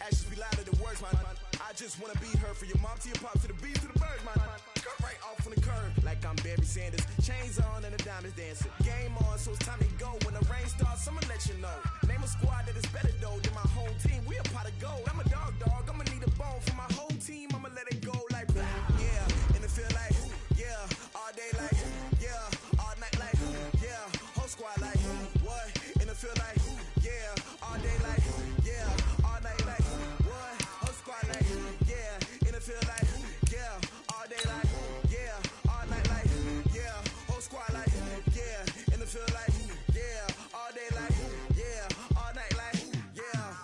actions be louder than words, man. I just wanna be heard, for your mom to your pop, to the beat, to the birds, man. Cut right off on the curb, like I'm Barry Sanders. Chains on and the diamonds dancing. Game on, so it's time to go. When the rain starts, I'ma let you know. Name a squad that is better though than my home team. We a pot of gold. I'm a dog, I'ma need a bone for my whole team. I'ma let it go like blah. Yeah, and it feel like yeah, all day like yeah, all night like yeah, whole squad like what? And it feel like yeah, all day like yeah, all night like what? Whole squad like yeah, and it feel like yeah, all day like yeah, all night like yeah, whole squad like yeah, and it feel like yeah, all day like yeah, all night like yeah.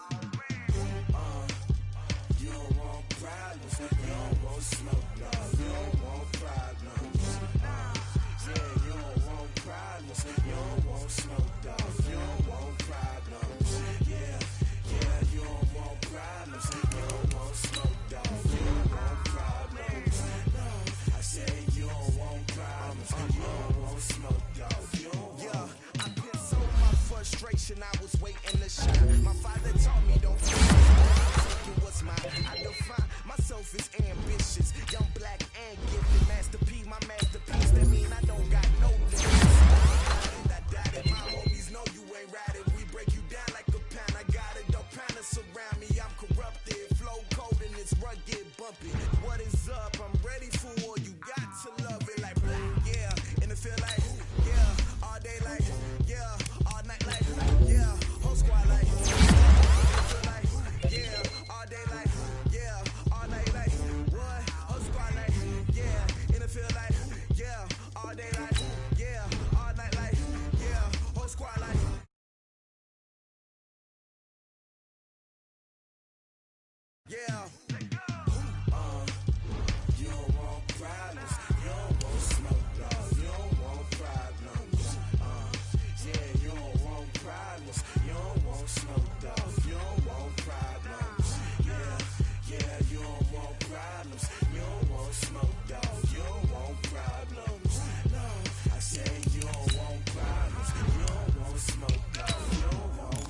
You don't want problems, you don't want smoke, no, you don't want problems. Yeah, you don't want problems, you don't want smoke, dog, you don't want problems. Yeah, you don't want problems, you don't want smoke, dog, you don't want problems. No, I say you don't want problems, you don't want smoke, dog, you don't want. Yeah, I put so my frustration, I was waiting to shine. My father taught me don't it was mine. I define myself as ambitious, young, black, and gifted. Masterpiece, my masterpiece. That mean I don't got no limits. I died it. My homies know you ain't riding. We break you down like a pound. I got it. Don't pound us around me. I'm corrupted. Flow cold and it's rugged, bumpy. What is up? I'm ready for war. You got to love it like yeah. And it feel like yeah, all day like yeah, all night like yeah, whole squad like yeah, all day like yeah, all night like what? Whole squad like yeah, and it feel like yeah, all day like yeah, all night like yeah, whole squad like yeah. You don't want problems, you don't want smoke, no, you don't want problems. Yeah, you don't want problems, you don't want smoke, dog, you don't want problems. Yeah, you don't want problems, you don't want smoke, dog, you don't want problems. No, I say you don't want problems, you don't want smoke, dog, you don't want.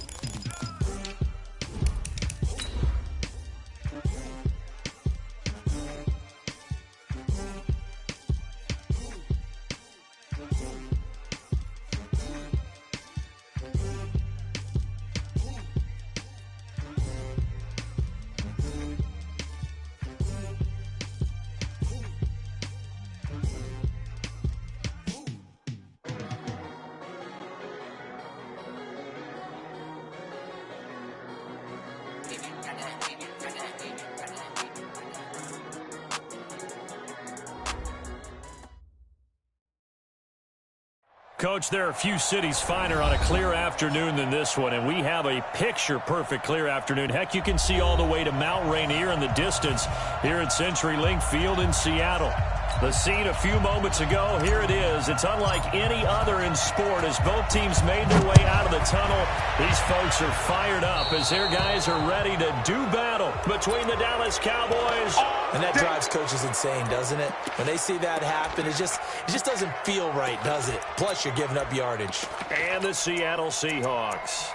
Coach, there are a few cities finer on a clear afternoon than this one, and we have a picture-perfect clear afternoon. Heck, you can see all the way to Mount Rainier in the distance here at CenturyLink Field in Seattle. The scene a few moments ago, here it is. It's unlike any other in sport as both teams made their way out of the tunnel. These folks are fired up as their guys are ready to do battle between the Dallas Cowboys. And that drives coaches insane, doesn't it? When they see that happen, it just doesn't feel right, does it? Plus, you're giving up yardage. And the Seattle Seahawks.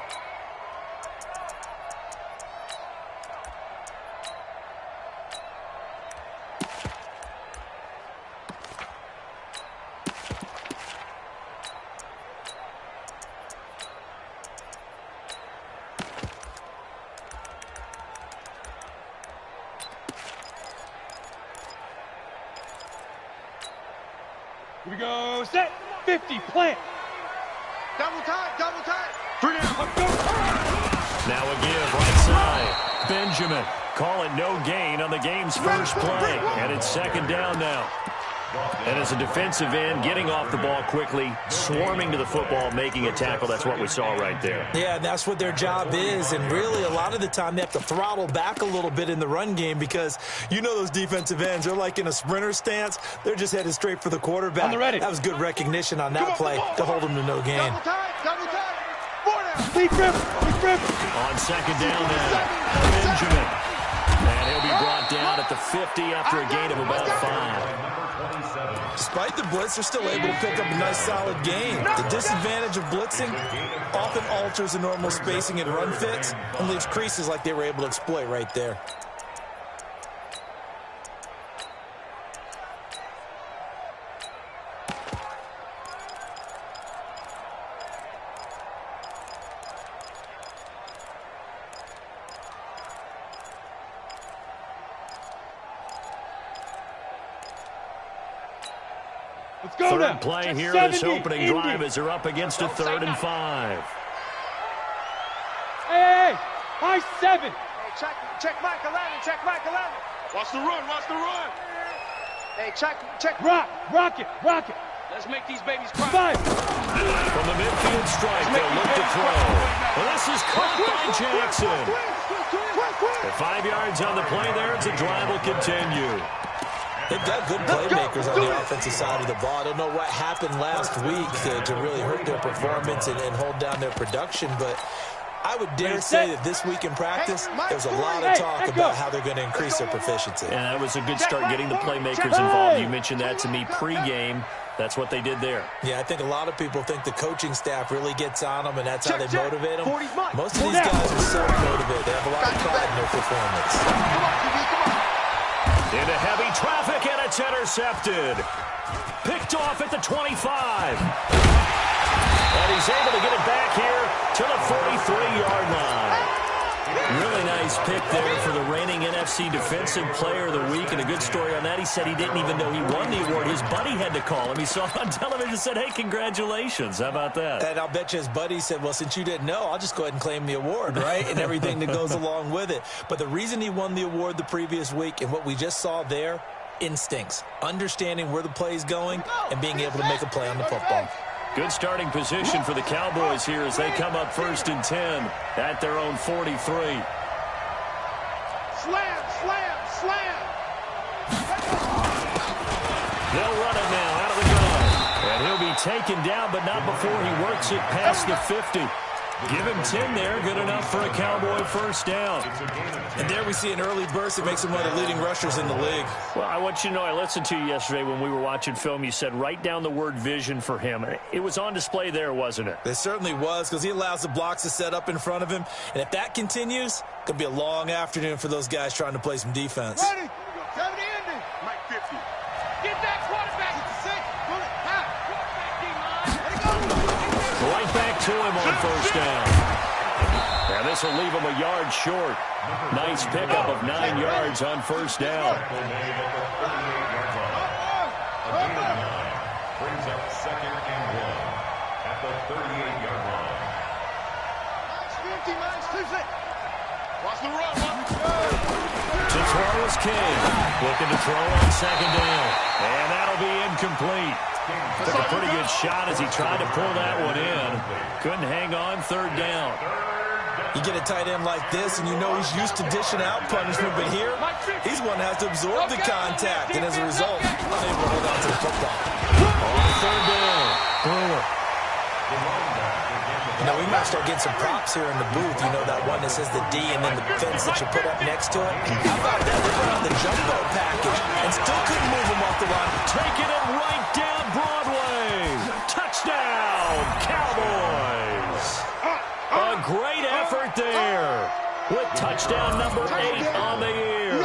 Here we go, set, 50, plant. Double time. 3 down, let's go. Now a give right side. Benjamin, call it no gain on the game's first play. And it's second down now. And as a defensive end, getting off the ball quickly, swarming to the football, making a tackle, that's what we saw right there. Yeah, that's what their job is, and really a lot of the time they have to throttle back a little bit in the run game because you know those defensive ends, they're like in a sprinter stance. They're just headed straight for the quarterback. On the ready. That was good recognition on that play to hold them to no gain. Double time. 4 down. Deep rip. On second down now, Benjamin. And he'll be brought down at the 50 after a gain of about 5. Despite the blitz, they're still able to pick up a nice, solid gain. The disadvantage of blitzing often alters the normal spacing and run fits and leaves creases like they were able to exploit right there. Let's go now. Third play here, this opening drive as they're up against a 3rd and 5. Hey, high 7. Hey, check Mike 11, check Mike 11. Watch the run, watch the run. Hey, check. Rock it. Let's make these babies cry. 5. From the midfield strike, they'll look to throw. Well, this is caught by Jackson. At 5 yards on the play there, it's a drive will continue. They've got good playmakers on the offensive side of the ball. I don't know what happened last week to really hurt their performance and hold down their production, but I would dare say that this week in practice, there's a lot of talk about how they're going to increase their proficiency. And that was a good start getting the playmakers involved. You mentioned that to me pregame. That's what they did there. Yeah, I think a lot of people think the coaching staff really gets on them, and that's how they motivate them. Most of these guys are self-motivated. They have a lot of pride in their performance. Into heavy traffic, and it's intercepted. Picked off at the 25. And he's able to get it back here to the 43-yard line. Really nice pick there for the reigning NFC Defensive Player of the Week. And a good story on that, he said he didn't even know he won the award. His buddy had to call him. He saw it on television and said, hey, congratulations. How about that? And I'll bet you his buddy said, well, since you didn't know, I'll just go ahead and claim the award, right? And everything that goes along with it. But the reason he won the award the previous week and what we just saw there, instincts, understanding where the play is going and being able to make a play on the football. Good starting position for the Cowboys here as they come up 1st and 10 at their own 43. Slam. They'll run it now out of the gun. And he'll be taken down, but not before he works it past the 50. Give him 10 there, good enough for a Cowboy first down. And there we see an early burst that makes him one of the leading rushers in the league. Well, I want you to know, I listened to you yesterday when we were watching film. You said write down the word vision for him. It was on display there, wasn't it? It certainly was, because he allows the blocks to set up in front of him. And if that continues, it's going to be a long afternoon for those guys trying to play some defense. Ready. 70 ending. Mike 50. Get that quarterback. Right back to him on first down. And this will leave him a yard short. Nice pickup of 9 yards on first down. Brings up 2nd and 1 at the 38-yard line. Watch the run. To throw is King. Looking to throw on 2nd down. And that'll be incomplete. Took a pretty good shot as he tried to pull that one in. Couldn't hang on 3rd down. You get a tight end like this, and you know he's used to dishing out punishment, but here, he's one that has to absorb the contact, and as a result, unable to hold on to the football. On 3rd down, Brewer. You know, we might start getting some props here in the booth. You know, that one that says the D and then the fence that you put up next to it. How about that? They put on the jumbo package and still couldn't move him off the line. Taking it right down Broadway. Touchdown, Cowboys. A great effort there with touchdown number 8 on the year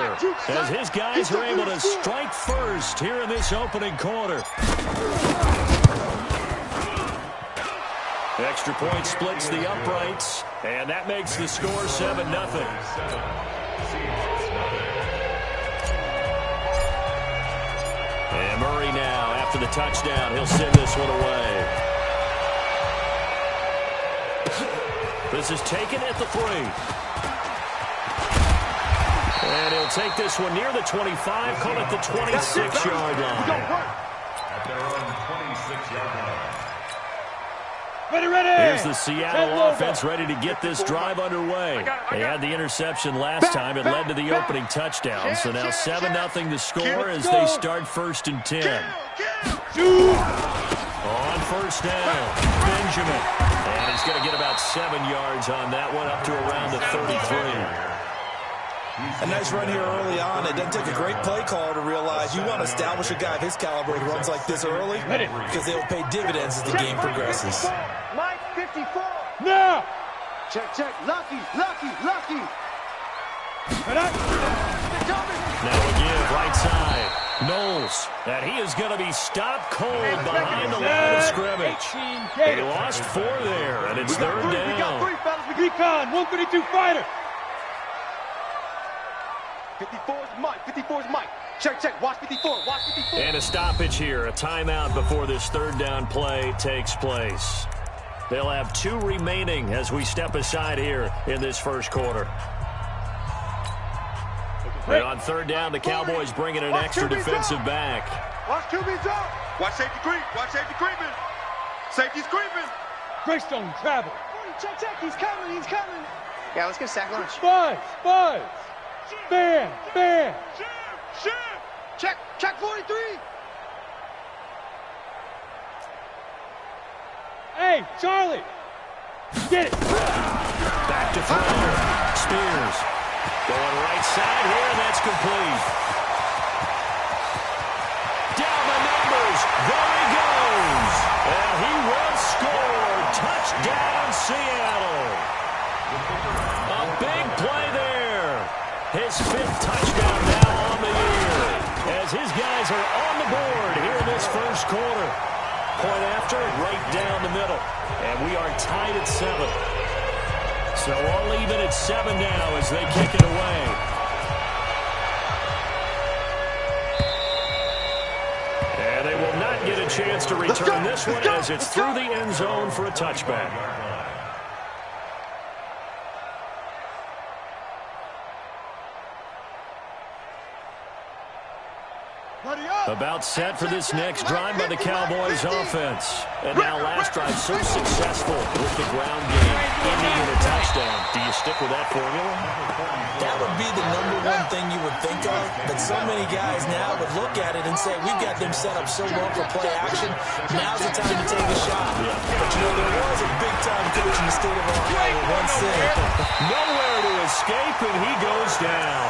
as his guys are able to strike first here in this opening quarter. Extra point splits the uprights, and that makes the score 7-0. And Murray now, after the touchdown, he'll send this one away. This is taken at the 3. And he'll take this one near the 25, call it the 26-yard line. At their own 26-yard line. Ready. Here's the Seattle offense ready to get this drive underway. They had the interception last time. It led to the opening touchdown. So now 7-0 the score as they start 1st and 10. On first down, Benjamin. And he's going to get about 7 yards on that one, up to around the 33. A nice run here early on. It doesn't take a great play caller to realize you want to establish a guy of his caliber who runs like this early because they will pay dividends as the game progresses. Mike, 54. Now. Check, check. Lucky, lucky, lucky. Now again, right side. Knowles. And he is going to be stopped cold behind the line of scrimmage. He lost 4 there, and it's third down. We got 3, fellas. Recon, 132 fighter. 54 is Mike. 54 is Mike. Check, check. Watch 54. Watch 54. And a stoppage here. A timeout before this third down play takes place. They'll have 2 remaining as we step aside here in this first quarter. And on third down, the Cowboys bringing an extra defensive back. Watch QB's up. Watch safety creep. Watch safety creeping. Safety's creeping. Greystone travel. Check, check. He's coming. He's coming. Yeah, let's get a sack lunch. Buzz. Bam. Check. Check 43. Hey, Charlie. Get it. Back to throw. Spears. Going right side here, and that's complete. Down the numbers. There he goes. And he will score. Touchdown, Seattle. A big play there. His 5th touchdown now on the year. As his guys are on the board here in this first quarter. Point after, right down the middle. And we are tied at 7. So all even at 7 now as they kick it away. And they will not get a chance to return this one as it's through the end zone for a touchback. About set for this next drive by the Cowboys offense. And now last drive so successful with the ground game, ending in a touchdown. Do you stick with that formula? That would be the #1 thing you would think of, but so many guys now would look at it and say, we've got them set up so well for play action, now's the time to take a shot. But you know, there was a big-time coach in the state of Ohio who once said, nowhere to escape, and he goes down.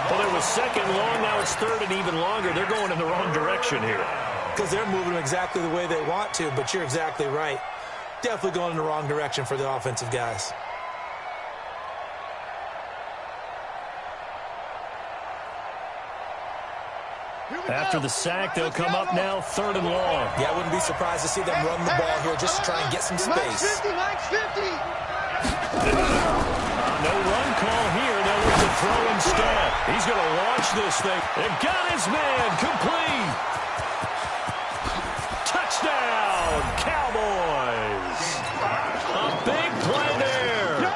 Well, it was second long, now it's third and even longer. They're going in the wrong direction here. Because they're moving exactly the way they want to, but you're exactly right. Definitely going in the wrong direction for the offensive guys. After the sack, they'll come up now third and long. Yeah, I wouldn't be surprised to see them run the ball here just to try and get some space. Mike's 50. No run call here. They'll look to throw instead. He's going to launch this thing. And got his man complete. Touchdown, Cowboys. A big play there.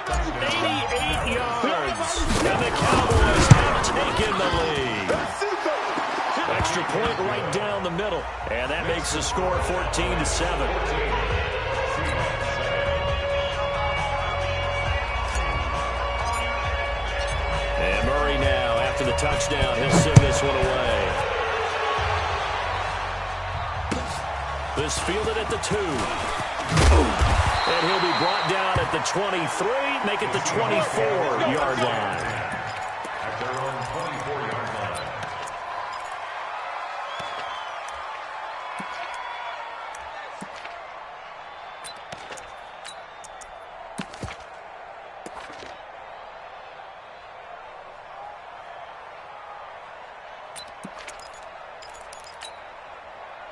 88 yards. And the Cowboys have taken the lead. Extra point right down the middle. And that makes the score 14-7. And Murray now, after the touchdown, he'll send this one away. This fielded at the 2. And he'll be brought down at the 23, make it the 24-yard line. At their own 24-yard line.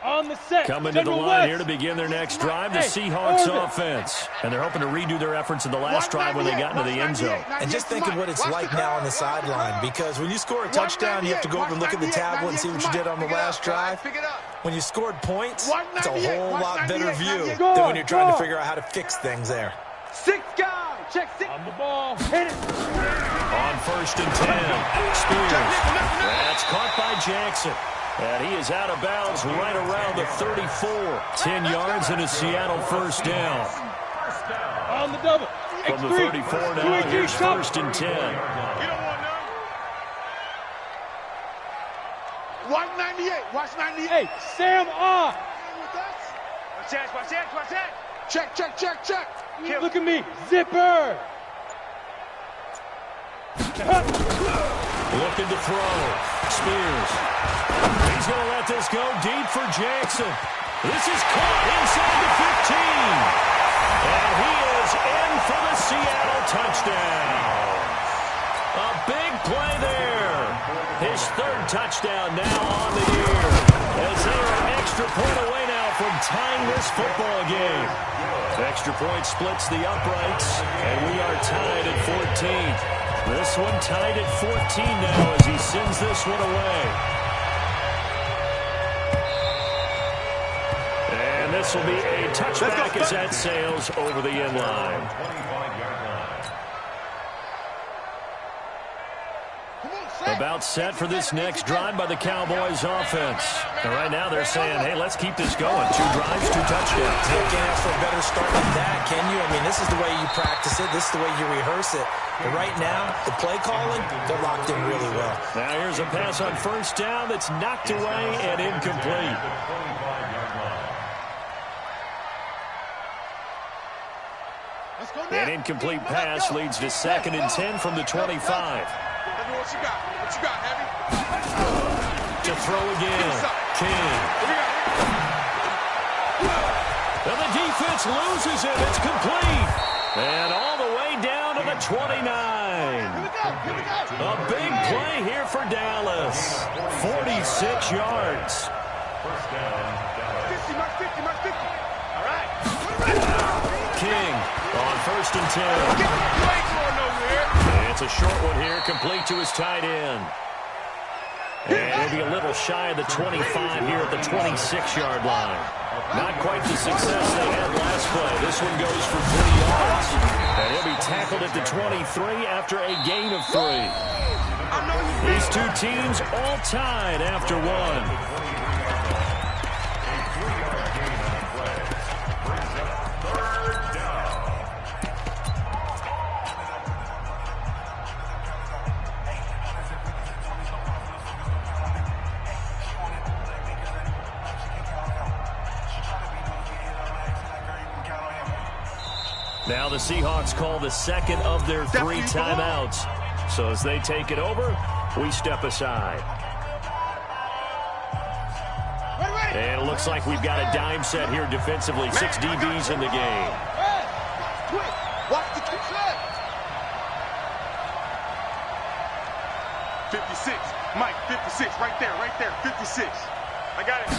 On the set. Coming to the line here to begin their next drive, the Seahawks offense. And they're hoping to redo their efforts in the last drive when they got into the end zone. And just think of what it's like now on the sideline, because when you score a touchdown, you have to go over and look at the tablet and see what you did on the last drive. When you scored points, it's a whole lot better view than when you're trying to figure out how to fix things there. 6 guy. Check 6. On the ball. Hit it. On first and 10, Spears. That's caught by Jackson. And he is out of bounds right around the 34. 10 yards and a Seattle first down. On the double. From the 34 now, here's first and 10. You don't want none. Watch 98. Watch 98. Hey, Sam off. Watch that. Watch that. Watch that. Check, check, check, check. Look at me. Zipper. Looking to throw. Spears. He's going to let this go deep for Jackson. This is caught inside the 15. And he is in for the Seattle touchdown. A big play there. His third touchdown now on the year. As they are an extra point away now from tying this football game. Extra point splits the uprights, and we are tied at 14. This one tied at 14 now as he sends this one away. And this will be a touchback as that sails over the end line. About set for this next drive by the Cowboys offense. And right now they're saying, hey, let's keep this going. 2 drives, 2 touchdowns. You can't ask for a better start than that, can you? I mean, this is the way you practice it. This is the way you rehearse it. But right now, the play calling, they're locked in really well. Now here's a pass on first down that's knocked away and incomplete. An incomplete pass leads to 2nd and 10 from the 25. What you got? What you got, Heavy? To throw again. King. And the defense loses it. It's complete. And all the way down to the 29. A big play here for Dallas. 46 yards. First down, Dallas. 50, mark 50, mark 50. All right. King on 1st and 10. You ain't going nowhere. It's a short one here, complete to his tight end. And he'll be a little shy of the 25 here at the 26-yard line. Not quite the success they had last play. This one goes for 3 yards. And he'll be tackled at the 23 after a gain of 3. These two teams all tied after 1. Now the Seahawks call the second of their 3 timeouts. So as they take it over, we step aside. And it looks like we've got a dime set here defensively. 6 DBs in the game. Watch the kick set. 56. Mike, 56. Right there, 56. I got it.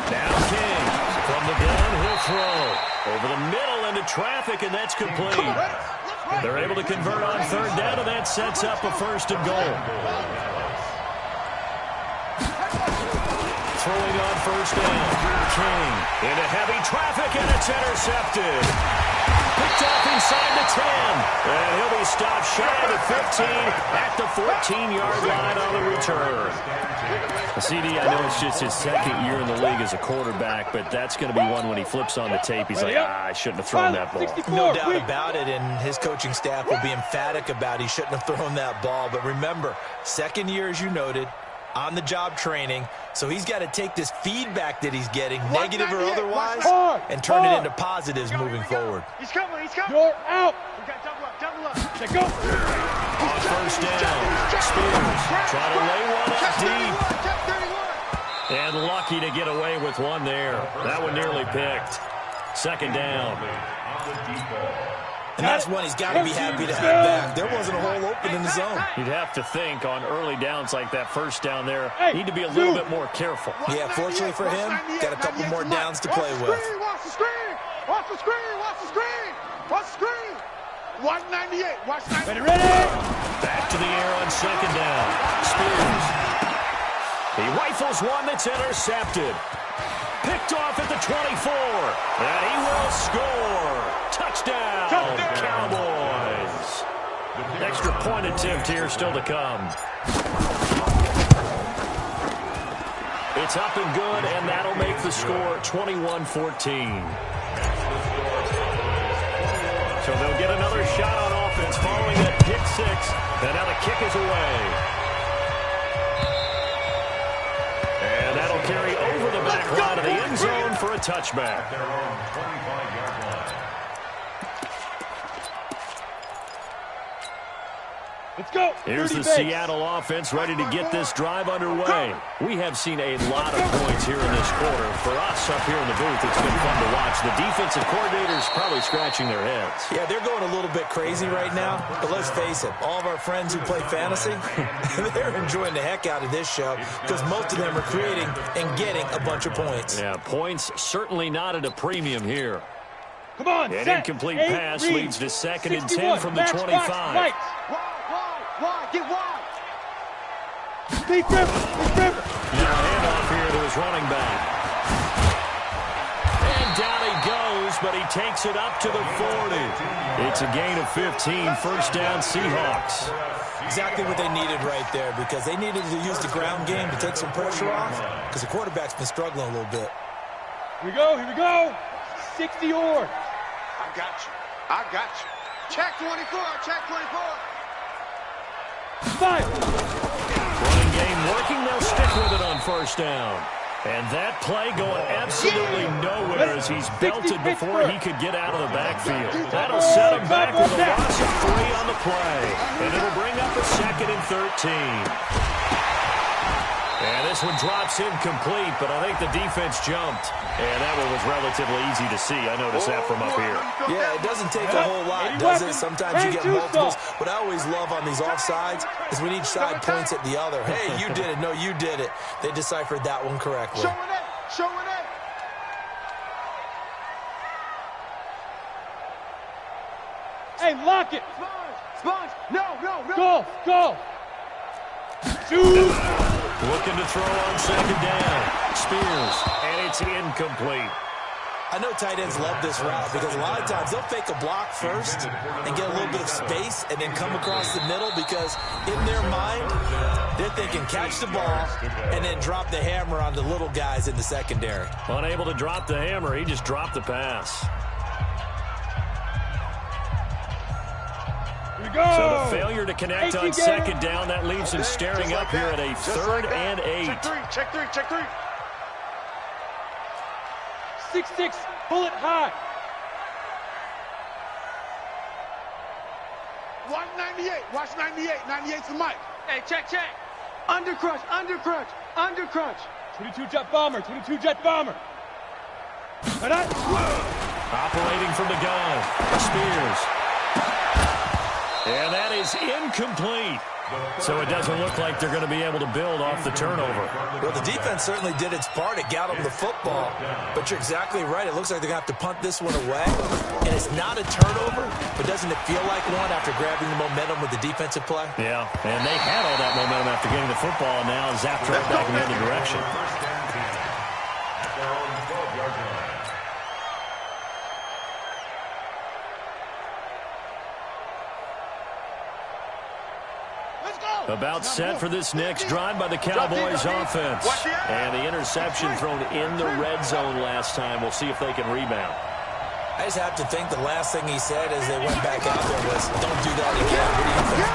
Now King from the gun, he'll throw. Over the middle into traffic, and that's complete. They're able to convert on 3rd down, and that sets up a 1st and goal. Throwing on 1st down. King into heavy traffic, and it's intercepted. Picked off inside the 10. And he'll be stopped shy of the 15 at the 14-yard line on the return. CD, I know it's just his 2nd year in the league as a quarterback, but that's going to be one when he flips on the tape. He's like, I shouldn't have thrown that ball. No doubt about it, and his coaching staff will be emphatic about he shouldn't have thrown that ball. But remember, 2nd year, as you noted, on-the-job training, so he's got to take this feedback that he's getting, negative or otherwise, and turn it into positives moving forward. He's coming, he's coming. You're out. We got double up. Check go. On 1st down, Spears trying to lay one up deep. And lucky to get away with one there. That one nearly picked. 2nd down. And that's one he's got to be happy to have back. There wasn't a hole open in the zone. You'd have to think on early downs like that 1st down there, need to be a little bit more careful. Yeah, fortunately for him, got a couple more downs to play with. Watch the screen. Watch the screen. Watch the screen. Watch the screen. Watch 98. Watch 98. Ready. Back to the air on 2nd down. Spears. He rifles one that's intercepted. Picked off at the 24. And he will score. Touchdown, Cowboys. Extra point attempt here still to come. It's up and good, and that'll make the score 21-14. So they'll get another shot on offense following that pick 6. And now the kick is away. And that'll carry over the back line of the end zone for a touchback. Their own 25-yard line. Let's go. Here's the Seattle offense ready to get this drive underway. We have seen a lot of points here in this quarter. For us up here in the booth, it's been fun to watch. The defensive coordinators probably scratching their heads. Yeah, they're going a little bit crazy right now. But let's face it, all of our friends who play fantasy, they're enjoying the heck out of this show because most of them are creating and getting a bunch of points. Yeah, points certainly not at a premium here. Come on, An set, incomplete eight, pass read. leads to 2nd and 10 61, from the match, 25. Right. Wide, get wide. Deep river. Now a handoff here to his running back. And down he goes, but he takes it up to the 40. It's a gain of 15, first down Seahawks. Exactly what they needed right there because they needed to use the ground game to take some pressure off because the quarterback's been struggling a little bit. Here we go. 60 or. I got you. Check 24. 5. Running game working, they'll stick with it on first down. And that play going absolutely nowhere as he's belted before he could get out of the backfield. That'll set him back with a loss of 3 on the play. And it'll bring up a 2nd and 13. And this one drops incomplete, but I think the defense jumped. And that one was relatively easy to see. I noticed that from up here. Yeah, it doesn't take a whole lot, does it? Sometimes you get multiples. What I always love on these offsides is when each side points at the other. Hey, you did it. No, you did it. They deciphered that one correctly. Showing it. Hey, lock it. Sponge. No. Go. Shoot. Looking to throw on 2nd down. Spears, and it's incomplete. I know tight ends love this route because a lot of times they'll fake a block first and get a little bit of space and then come across the middle because in their mind, they're thinking catch the ball and then drop the hammer on the little guys in the secondary. Unable to drop the hammer, he just dropped the pass. Go. So the failure to connect on 2nd down, that leaves him staring up here at a 3rd and 8. Check three. 6-6, bullet high. 198. Watch 98. 98's the mic. Hey, check. Undercrunch. 22 jet bomber. Operating from the gun. Spears. And that is incomplete. So it doesn't look like they're going to be able to build off the turnover. Well, the defense certainly did its part. It got them the football. But you're exactly right. It looks like they're going to have to punt this one away. And it's not a turnover, but doesn't it feel like one after grabbing the momentum with the defensive play? Yeah, and they had all that momentum after getting the football, and now zapped right back in the other direction. About set for this next drive by the Cowboys offense. And the interception thrown in the red zone last time. We'll see if they can rebound. I just have to think the last thing he said as they went back out there was, don't do that again. What do you think?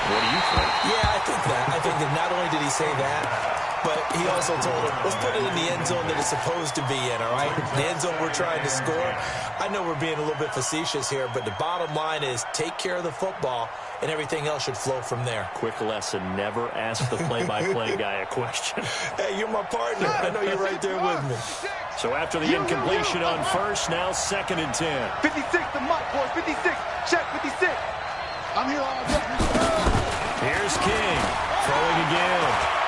What do you think? Yeah, I think that. I think that not only did he say that, but he also told him, let's put it in the end zone that it's supposed to be in, all right? The end zone we're trying to score. I know we're being a little bit facetious here, but the bottom line is take care of the football, and everything else should flow from there. Quick lesson, never ask the play-by-play guy a question. Hey, you're my partner. I know you're right there with me. So after the incompletion on first, now 2nd and 10. 56, the mic, boys. 56. Check 56. I'm here all day. Here's King, throwing again.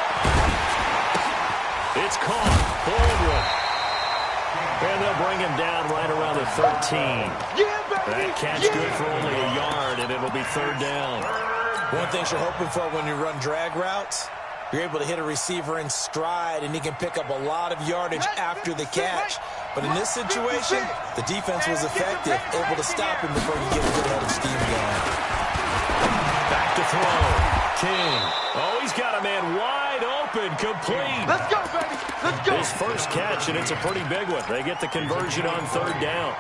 It's caught, Baldwin. And they'll bring him down right around the 13. That catch good for only a yard, and it'll be 3rd down. One thing you're hoping for when you run drag routes, you're able to hit a receiver in stride, and he can pick up a lot of yardage after the catch. But in this situation, the defense was effective, able to stop him before he get a good head of steam going. Back to throw. King. Oh, he's got a man wide open, complete. Let's go, baby. Let's go. His first catch, and it's a pretty big one. They get the conversion on 3rd down.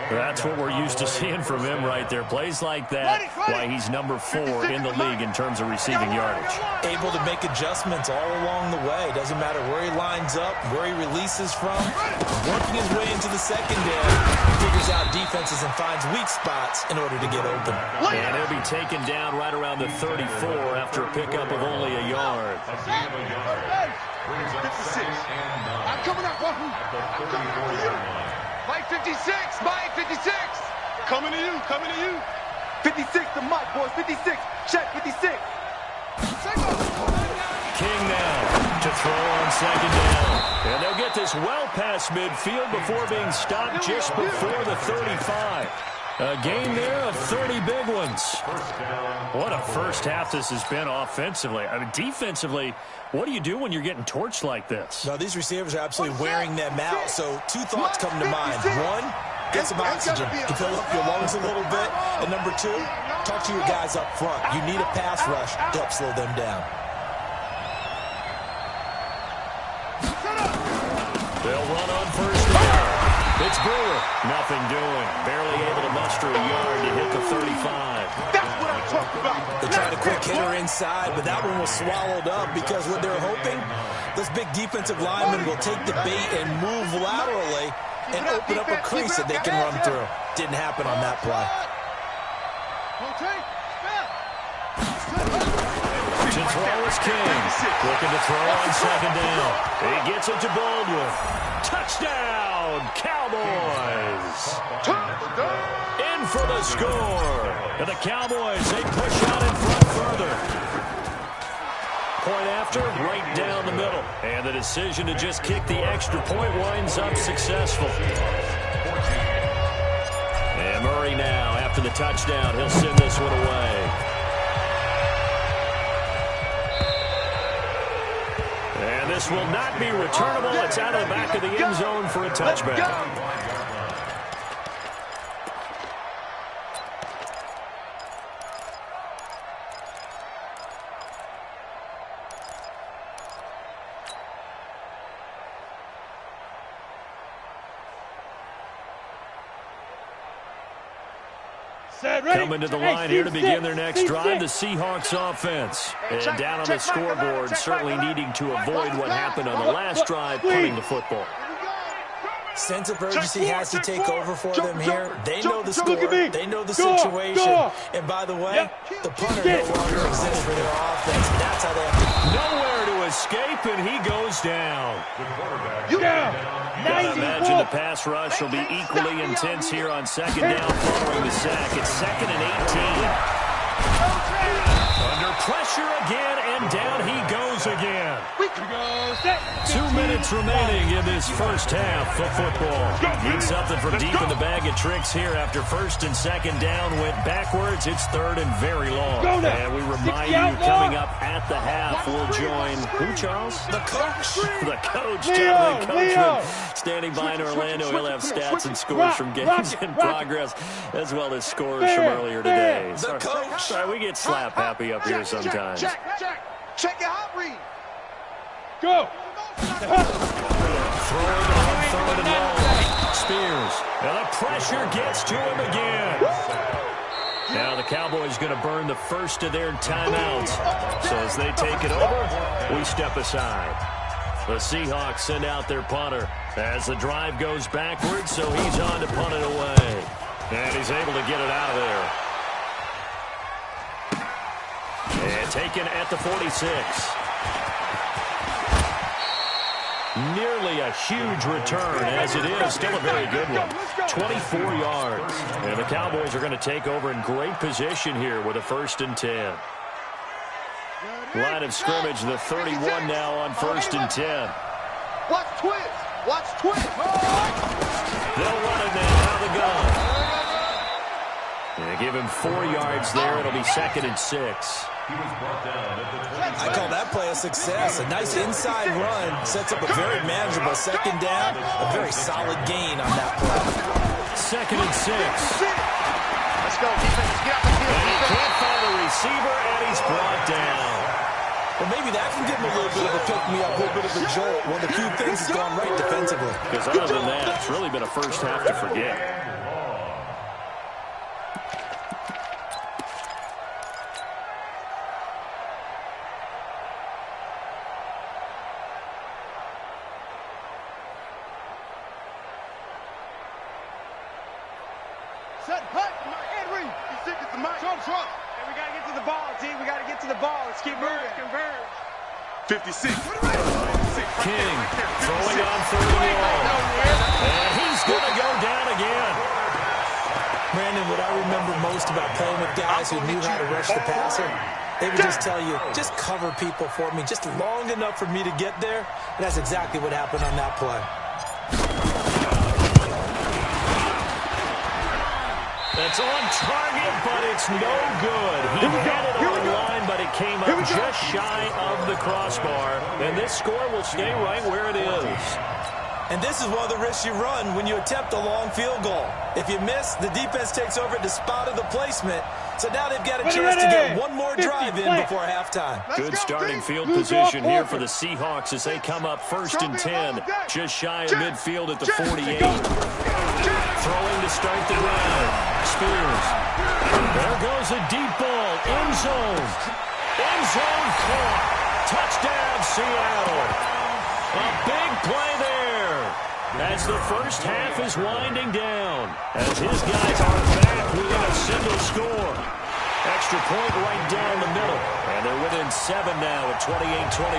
That's what we're used to seeing from him right there. Plays like that, why he's number 4 in the league in terms of receiving yardage. Able to make adjustments all along the way. Doesn't matter where he lines up, where he releases from. Working his way into the secondary. Figures out defenses and finds weak spots in order to get open. And he'll be taken down right around the 34 after a pickup of only a yard. 56. I'm coming up, Wahoo. I'm coming up for you. Mike 56, Mike 56. Coming to you, coming to you. 56 to Mike, boys. 56. Check 56. King now to throw on second down. And they'll get this well past midfield before being stopped just before the 35. A game there of 30 big ones. What a first half this has been offensively. I mean, defensively, what do you do when you're getting torched like this? Well, these receivers are absolutely wearing them out. So 2 thoughts come to mind. 1, get some oxygen to fill up your lungs a little bit. And number 2, talk to your guys up front. You need a pass rush to help slow them down. They'll run on first down. It's Brewer. Nothing doing. Barely able to muster a yard to hit the 35. That's what I'm talking about. They tried a quick hitter inside, but that one was swallowed up because what they're hoping, this big defensive lineman will take the bait and move laterally and open up a crease that they can run through. Didn't happen on that play. To throw is King. Looking to throw on second down. He gets it to Baldwin. Touchdown, Cowboys. In for the score. And the Cowboys, they push out in front further. Point after, right down the middle. And the decision to just kick the extra point winds up successful. And Murray now, after the touchdown, he'll send this one away. And this will not be returnable. It's out of the back of the end zone for a touchback. Coming to the line here to begin their next drive, the Seahawks offense. And down on the scoreboard, certainly needing to avoid what happened on the last drive, punting the football. Sense of urgency has to take over for them here. They know the score. They know the situation. And by the way, the punter no longer exists for their offense. That's how they have to... Nowhere to escape, and he goes down. Gotta imagine the pass rush will be equally intense here on second down following the sack. It's 2nd and 18. Under pressure again, and down he goes again. 2 minutes remaining in this first half of football. Need something from deep in the bag of tricks here after 1st and 2nd down went backwards. It's 3rd and very long. And we remind you, coming up at the half, we'll join who, Charles? The coach. The coach, Jonathan Coachman, standing by in Orlando. He'll have stats and scores from games in progress, as well as scores from earlier today. The coach. Sorry, we get slap happy up here sometimes. Check your hot read. Go. Throwing on 3rd and long. Spears. And the pressure gets to him again. Now the Cowboys going to burn the first of their timeouts. So as they take it over, we step aside. The Seahawks send out their punter as the drive goes backwards, so he's on to punt it away. And he's able to get it out of there. And taken at the 46. Nearly a huge return, as it is. Still a very good one. 24 yards. And the Cowboys are going to take over in great position here with a 1st and 10. Line of scrimmage, the 31 now on 1st and 10. Watch twist. Watch twist. They'll run it now out of the gun. They give him 4 yards there. It'll be 2nd and 6. I call that play a success. A nice inside run sets up a very manageable 2nd down. A very solid gain on that play. 2nd and 6. Let's go, defense. Get out the field. And he can't find the receiver, and he's brought down. Well, maybe that can give him a little bit of a pick-me-up, a little bit of a jolt. One of the few things has gone right defensively. Because other than that, it's really been a first half to forget. Set, hut, and read. He's sick at the mic. Trump. And we got to get to the ball, team. We got to get to the ball. Let's keep moving. Converge. 56. King throwing on third and long. And he's going to go down again. Brandon, what I remember most about playing with guys who knew how to rush the passer, they would just tell you, just cover people for me, just long enough for me to get there. And that's exactly what happened on that play. That's on target, but it's no good. He had it on the line, but it came up just shy of the crossbar. And this score will stay right where it is. And this is one of the risks you run when you attempt a long field goal. If you miss, the defense takes over at the spot of the placement. So now they've got a chance to get one more drive in before halftime. Good starting field position here for the Seahawks as they come up 1st and 10, just shy of midfield at the 48. Throwing to start the drive. Spears. There goes a deep ball. End zone. End zone caught. Touchdown, Seattle. A big play there as the first half is winding down. As his guys are back within a single score. Extra point right down the middle. And they're within 7 now at 28-21.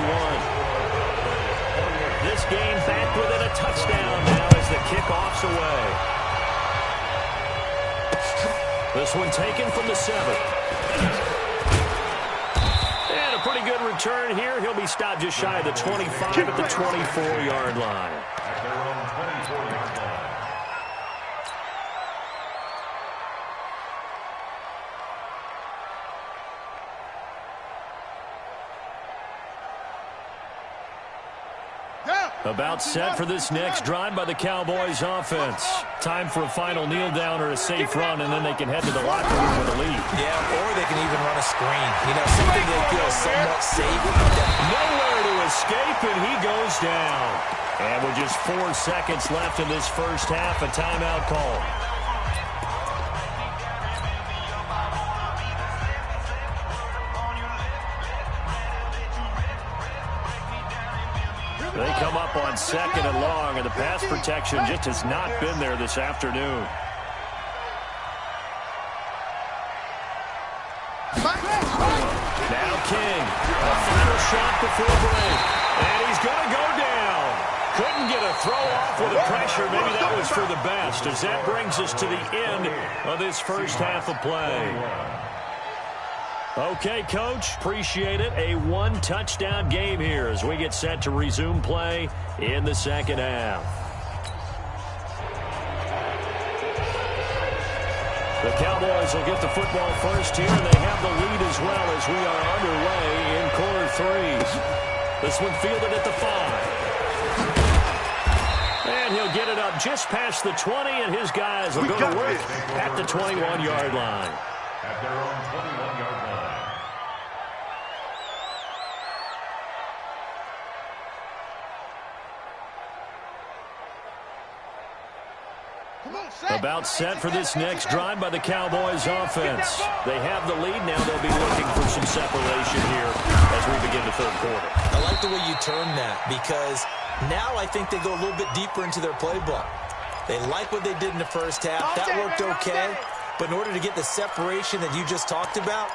This game back within a touchdown now as the kickoff's away. This one taken from the 7. And a pretty good return here. He'll be stopped just shy of the 25 at the 24-yard line. At their own 24-yard line. About set for this next drive by the Cowboys offense. Time for a final kneel down or a safe run, and then they can head to the locker room with a lead. Yeah, or they can even run a screen. You know, something they feel somewhat safe. Nowhere to escape, and he goes down. And with just 4 seconds left in this first half, a timeout call. They come up on 2nd and long, and the pass protection just has not been there this afternoon. Now King, a final shot before break, and he's going to go down. Couldn't get a throw off with the pressure. Maybe that was for the best, as that brings us to the end of this first half of play. Okay, Coach, appreciate it. A 1-touchdown game here as we get set to resume play in the second half. The Cowboys will get the football first here, and they have the lead as well as we are underway in quarter 3. This one fielded at the 5. And he'll get it up just past the 20, and his guys will go to work at the 21-yard line. At their own 21-yard line. About set for this next drive by the Cowboys offense. They have the lead now. They'll be looking for some separation here as we begin the third quarter. I like the way you term that because now I think they go a little bit deeper into their playbook. They like what they did in the first half. That worked okay. But in order to get the separation that you just talked about,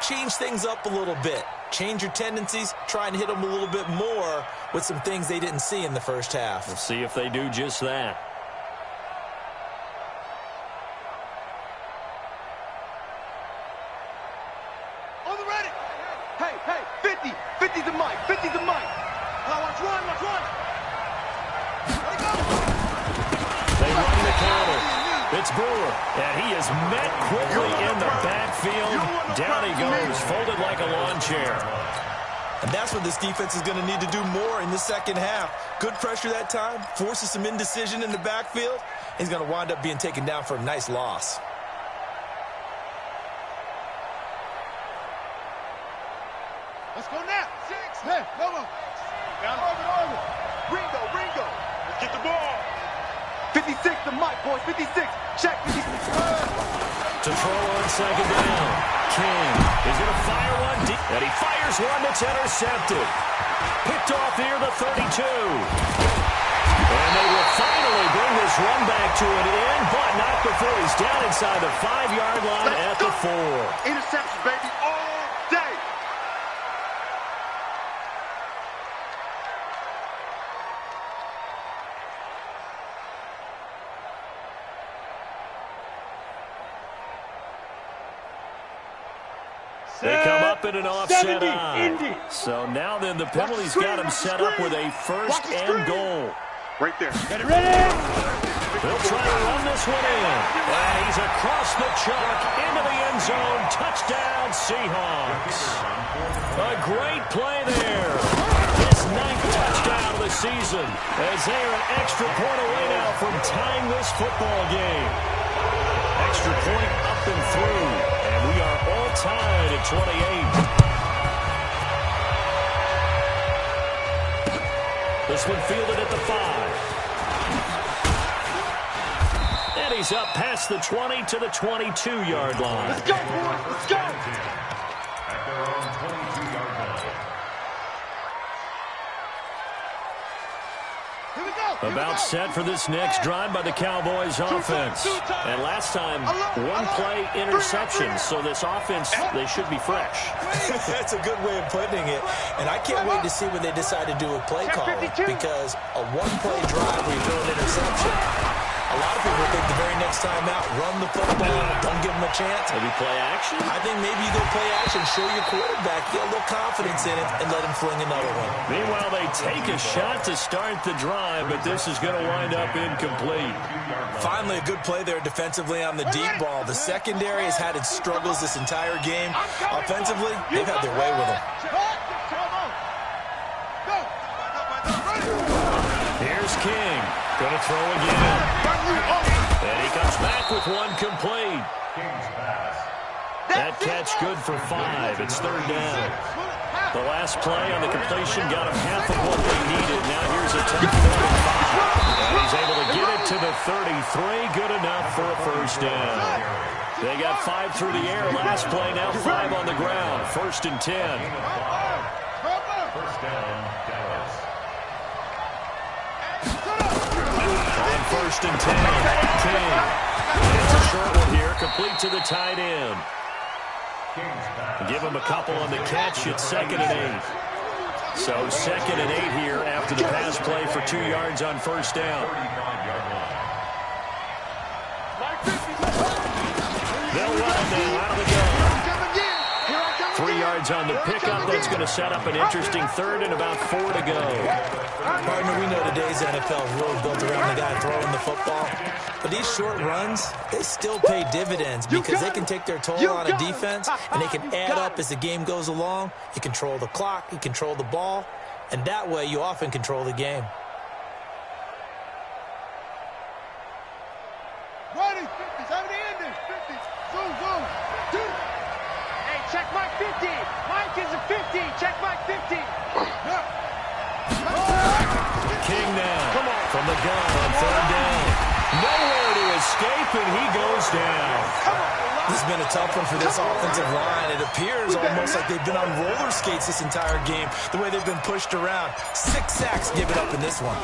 change things up a little bit. Change your tendencies. Try and hit them a little bit more with some things they didn't see in the first half. We'll see if they do just that. Hey, 50. 50's the mic. 50's the mic. Watch one. They run the counter. It's Brewer, and he is met quickly in the backfield. Down he goes, folded like a lawn chair. And that's what this defense is going to need to do more in the second half. Good pressure that time, forces some indecision in the backfield. He's going to wind up being taken down for a nice loss. Let's go now. 6. Hey, come on. Down. Ringo. Let's get the ball. 56, the mic, boys. 56. Check. 56. To throw on second down. King is going to fire one deep. And he fires one that's intercepted. Picked off here, the 32. And they will finally bring this run back to an end, but not before he's down inside the 5-yard line at the 4. Interception, baby, all day. They come up in an offset eye. So now then the penalty's got him set up with a first and goal. Right there. Get it ready. They'll try to run this one in. And he's across the chalk into the end zone. Touchdown, Seahawks. A great play there. His 9th touchdown of the season as they are an extra point away now from tying this football game. Extra point up and through. And we are all tied at 28. This one fielded at the 5. And he's up past the 20 to the 22-yard line. Let's go, boys. Let's go. At their own 22-yard line. Here we go. About set for this next drive by the Cowboys offense. And last time, 1-play interception. So this offense, they should be fresh. That's a good way of putting it. And I can't wait to see what they decide to do with play calling. Because a 1-play drive where you throw an interception, a lot of people think the very next time out, run the football, don't give them a chance. Maybe play action? I think maybe you go play action, show your quarterback, get a little confidence in it, and let him fling another one. Meanwhile, they take a shot to start the drive, but this is going to wind up incomplete. Finally, a good play there defensively on the deep ball. The secondary has had its struggles this entire game. Offensively, they've had their way with them. Here's King. Going to throw again. And he comes back with one complete. That catch good for 5. It's 3rd down. The last play on the completion got him half of what they needed. Now here's a 10-5. And he's able to get it to the 33. Good enough for a first down. They got 5 through the air last play. Now 5 on the ground. 1st and 10. First down, Dallas. On 1st and 10, King. It's a short one here, complete to the tight end. Give him a couple on the catch. It's 2nd and 8. So 2nd and 8 here after the pass play for 2 yards on first down. They'll run it now out of the gun. 3 yards on the pickup. That's going to set up an interesting 3rd and about 4 to go. Partner, we know today's NFL is really built around the guy throwing the football. But these short runs, they still pay dividends because they can take their toll on a defense and they can add up as the game goes along. You control the clock, you control the ball, and that way you often control the game. Ready, 50, 70 ending, 50, zoom, zoom, Hey, check Mike 50. Mike is a 50. Check Mike 50. King now from the gun on 3rd down. Nowhere to escape, and he goes down. This has been a tough one for this offensive line. It appears almost like they've been on roller skates this entire game, the way they've been pushed around. 6 sacks given up in this one.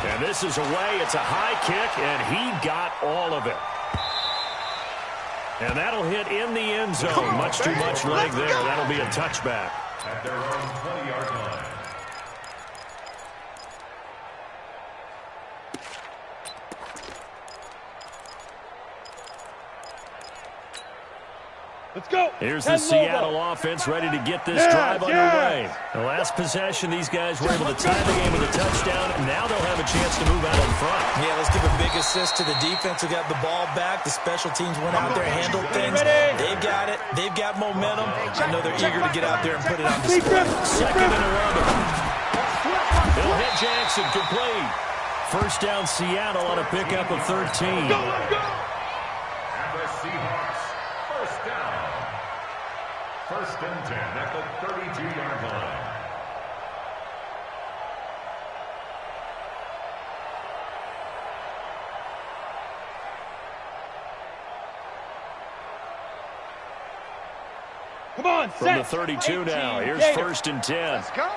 And this is away. It's a high kick, and he got all of it. And that'll hit in the end zone. Much too much leg there. That'll be a touchback. At their own 20-yard line. Let's go. Here's the Seattle offense ready to get this drive underway. The last possession, these guys were able to tie the game with a touchdown. Now they'll have a chance to move out in front. Yeah, let's give a big assist to the defense who got the ball back. The special teams went out there, handled things. They've got it. They've got momentum. I know they're eager to get out there and put it on display. 2nd and 11. They'll hit Jackson complete. First down Seattle on a pickup of 13. And the Seahawks, first down. 1st and 10 at the 32-yard line. Come on, From the 32 now. Here's 1st and 10. Let's go.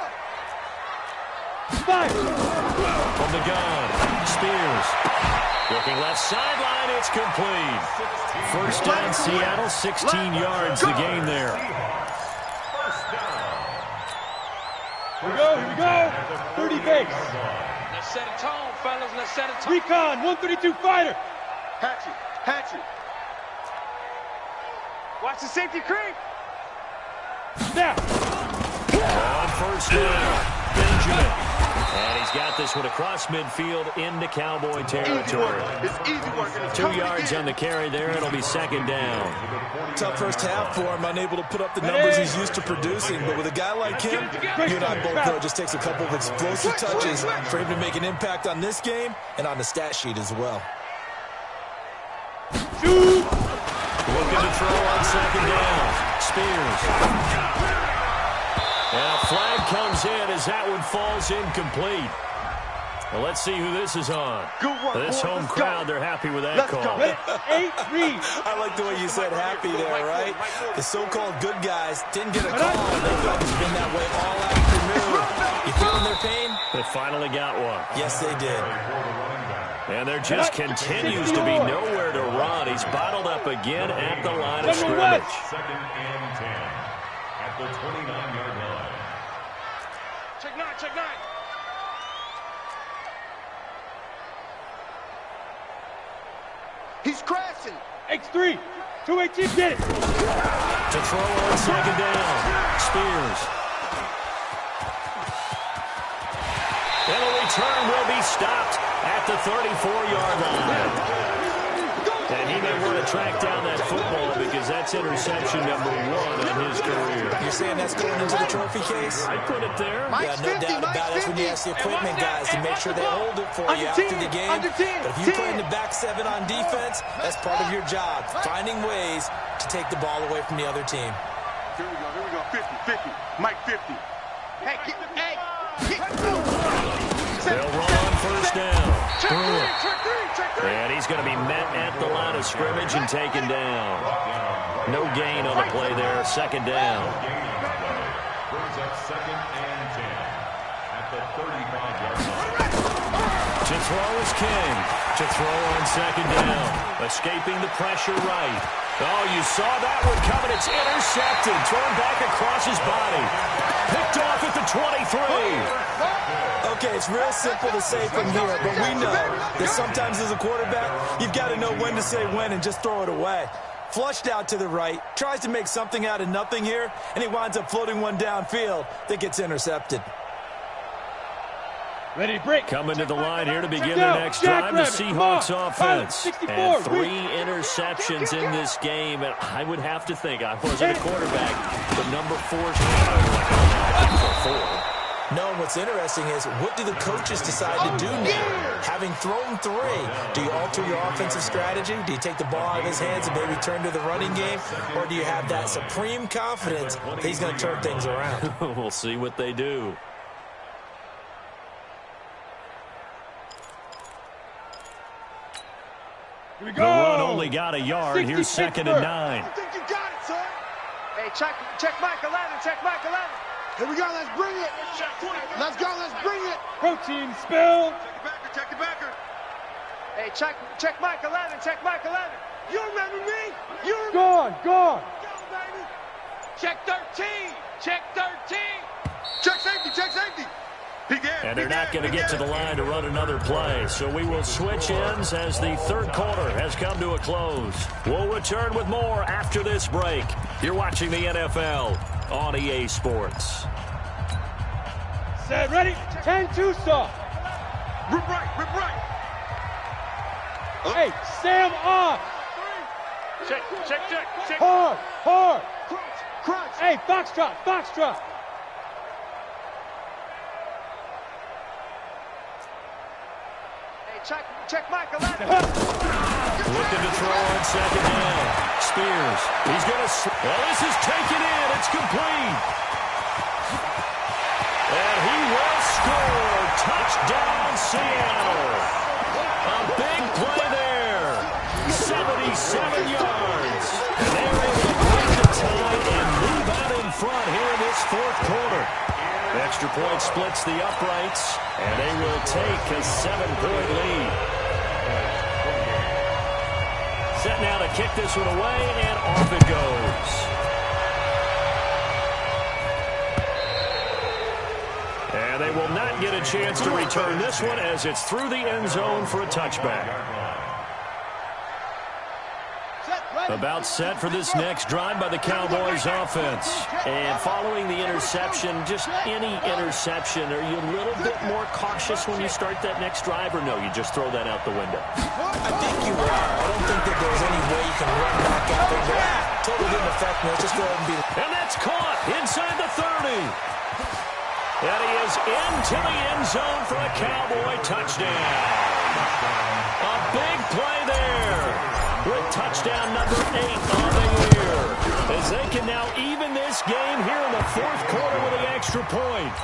Fire! From the gun. Spears. Looking left sideline. It's complete. First down, Seattle. 16 yards the gain there. Here we go, here we go. 30 base. Let's set a tone, fellas. Let's set a tone. Recon, 132 fighter. Hatchet, hatchet. Watch the safety creep. Snap. On first down, Benjamin. And he's got this one across midfield into Cowboy territory. It's easy work. 2 yards on the carry there. It'll be second down. Tough first half for him, unable to put up the numbers he's used to producing. But with a guy like him, you and I both know it just takes a couple of explosive touches for him to make an impact on this game and on the stat sheet as well. Shoot. Looking to throw on second down. Spears. And a flag comes in as that one falls incomplete. Well, let's see who this is on. Good work, This boy. home Let's crowd, go. they're happy with that Let's call. go. 8-3. I like the way you said happy there, right? The so-called good guys didn't get a call, and they thought it's been that way all afternoon. You feeling their pain? They finally got one. Yes, they did. And there just continues to be nowhere to run. He's bottled up again at the line of scrimmage. Second and 10 at the 29-yard line. Check nine, check nine. He's crashing. X3. 218, get it. To throw on second down. Spears. And the return will be stopped at the 34-yard line. And he may want to track down that football because that's interception number 1 on his career. You're saying that's going into the trophy case? I put it there. Yeah, no doubt about it. That's when you ask the equipment guys to make sure they hold it for you after the game. But if you play in the back 7 on defense, that's part of your job, finding ways to take the ball away from the other team. Here we go. 50, 50. Mike 50. Hey, get They'll run on first down. Brewer. check three. And he's going to be met at the line of scrimmage and taken down. No gain on the play there. Second down. Brings up second and 10 at the 35-yard line. To throw is King. To throw on second down. Escaping the pressure right. Oh, you saw that one coming. It's intercepted. Thrown back across his body. Picked off at the 23. Okay, it's real simple to say from here, but we know that sometimes as a quarterback, you've got to know when to say when and just throw it away. Flushed out to the right, tries to make something out of nothing here, and he winds up floating one downfield that gets intercepted. Ready to break. Coming to the line here to begin their next drive, the Seahawks offense. And 3 interceptions in this game. And I would have to think, I wasn't a quarterback, but number 4's for 4. No, and what's interesting is, what do the coaches decide to do now? Having thrown 3, do you alter your offensive strategy? Do you take the ball out of his hands and maybe turn to the running game? Or do you have that supreme confidence that he's going to turn things around? We'll see what they do. Here we The go. run only got a yard. Here's second and 9. I think you got it, son. Hey, check Mike 11, check Mike 11. Here we go. Let's bring it. Let's go. Let's bring it. Protein spill. Check the backer. Hey, check Mike 11, check Mike 11. You remember me? You remember Gone. Go, baby. Check 13, check 13. Check safety. Check safety. And they're not going to get to the line to run another play. So we will switch ends as the third quarter has come to a close. We'll return with more after this break. You're watching the NFL on EA Sports. Set, ready. 10-2 stop. Rip right. Hey, Sam off. Check. Hard. Crunch. Hey, foxtrot. Hey, check Mike 11. Looking to throw on second down. Spears. He's going to... Well, this is taken in. It's complete. And he will score. Touchdown, Seattle. A big play there. 77 yards. And they're able to break the tie and move out in front here in this fourth quarter. Extra point splits the uprights, and they will take a 7-point lead. Set now to kick this one away, and off it goes. And they will not get a chance to return this one as it's through the end zone for a touchback. About set for this next drive by the Cowboys offense. And following the interception, just any interception, are you a little bit more cautious when you start that next drive, or no, you just throw that out the window? I think you are. I don't think that there's any way you can run back out there. Totally didn't affect me. Let's just go ahead and be... And that's caught inside the 30. And he is into the end zone for a Cowboy touchdown. A big play there with touchdown number 8 on the year. As they can now even this game here in the fourth quarter with an extra point.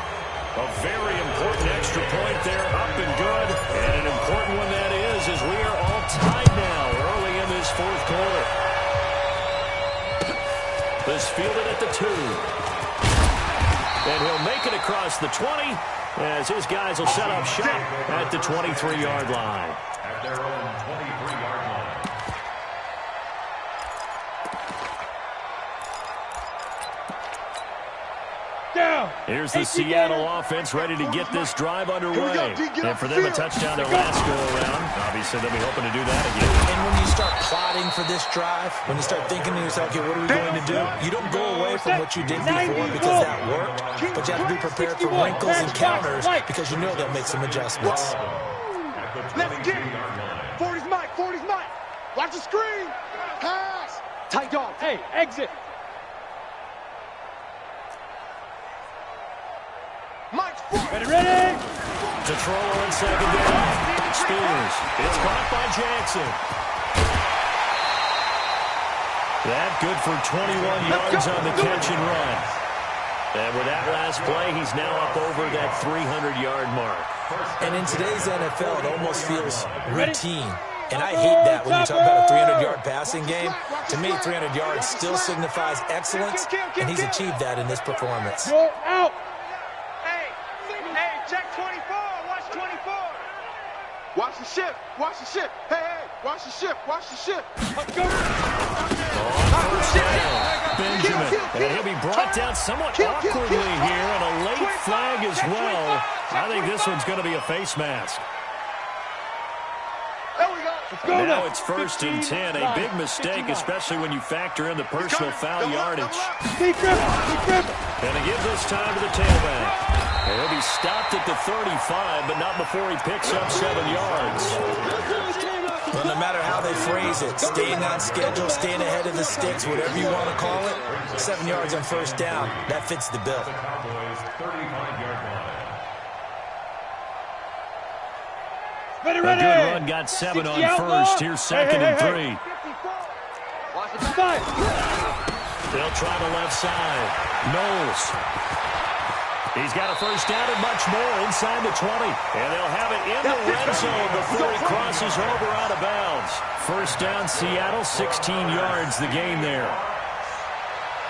A very important extra point there, up and good. And an important one that is, as we are all tied now early in this fourth quarter. This fielded at the 2. And he'll make it across the 20 as his guys will set up shop at the 23-yard line. At their own 23-yard line. Here's the Seattle offense ready to get this drive underway. And for them, a touchdown their last go-around. Obviously, they'll be hoping to do that again. And when you start plotting for this drive, when you start thinking to yourself, okay, what are we going to do? You don't go away from what you did before because that worked, but you have to be prepared for wrinkles and counters because you know they'll make some adjustments. Let's get it. 40's Mike. 40's Mike. Watch the screen. Pass. Tight dog. Hey, exit. Mike's foot. Ready. To Troller in second down. Spears. It's caught by Jackson. That good for 21 yards on the catch and run. And with that last play, he's now up over that 300-yard mark. And in today's NFL, it almost feels routine. And I hate that when you talk about a 300-yard passing game. To me, 300 yards still signifies excellence, and he's achieved that in this performance. Go out. Check 24. Watch 24. Watch the shift. Watch the shift. Hey. Watch the shift. Watch the shift. Let's go. Benjamin. And he'll be brought down somewhat awkwardly here, and a late flag as well. I think this one's going to be a face mask. There we go. Let's go Now it's 1st and 10. A big mistake, especially when you factor in the personal foul yardage. Keep gripping. And to give this time to the tailback. And he'll be stopped at the 35, but not before he picks up 7 yards. Well, no matter how they phrase it, staying on schedule, staying ahead of the sticks, whatever you want to call it, 7 yards on first down, that fits the bill. Cowboys 35-yard line. A good run got 7 on first. Here's 2nd and 3. Watch the side. They'll try the left side. Knowles. He's got a first down and much more inside the 20. And they'll have it in the red zone before he crosses over out of bounds. First down, Seattle, 16 yards, the gain there.